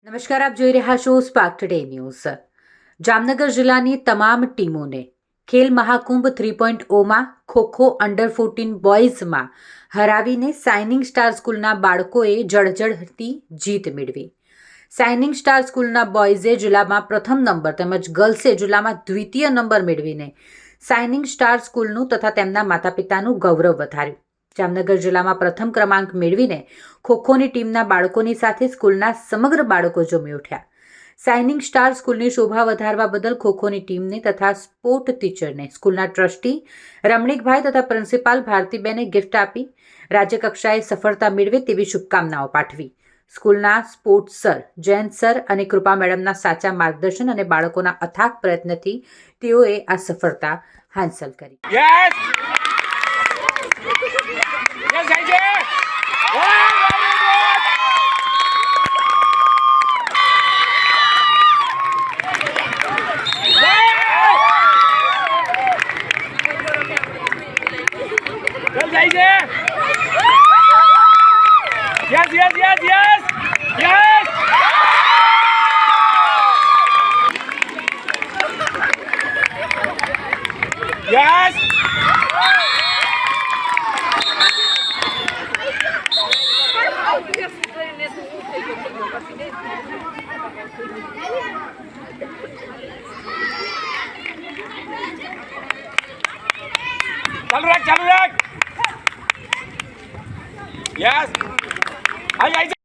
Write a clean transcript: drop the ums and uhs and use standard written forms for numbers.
નમસ્કાર, આપ જોઈ રહ્યા છો સ્પાર્ક ટુડે ન્યૂઝ। જામનગર જિલ્લાની તમામ ટીમોને ખેલ મહાકુંભ 3.0માં ખોખો અંડર-14 બોયઝમાં હરાવીને શાઇનિંગ સ્ટાર સ્કૂલના બાળકોએ જળજળતી જીત મેળવી। શાઇનિંગ સ્ટાર સ્કૂલના બોયઝે જિલ્લામાં પ્રથમ નંબર તેમજ ગર્લ્સે જિલ્લામાં દ્વિતીય નંબર મેળવીને શાઇનિંગ સ્ટાર સ્કૂલનું તથા તેમના માતા પિતાનું ગૌરવ વધાર્યું। જામનગર જિલ્લામાં પ્રથમ ક્રમાંક મેળવીને ખોખોની ટીમના બાળકોની સાથે સ્કૂલના સમગ્ર બાળકો ઝૂમી ઉઠ્યા। શાઇનિંગ સ્ટાર સ્કૂલની શોભા વધારવા બદલ ખોખોની ટીમને તથા સ્પોર્ટ ટીચરને સ્કૂલના ટ્રસ્ટી રમણીકભાઈ તથા પ્રિન્સિપાલ ભારતીબેને ગિફ્ટ આપી રાજ્યકક્ષાએ સફળતા મેળવે તેવી શુભકામનાઓ પાઠવી। સ્કૂલના સ્પોર્ટ્સ સર જયંત સર અને કૃપા મેડમના સાચા માર્ગદર્શન અને બાળકોના અથાગ પ્રયત્નથી તેઓએ આ સફળતા હાંસલ કરી। Yes, yes, yes, yes, yes. Yes. ચાલુ રાખ, ચાલુ રાખ. Yes. આઈ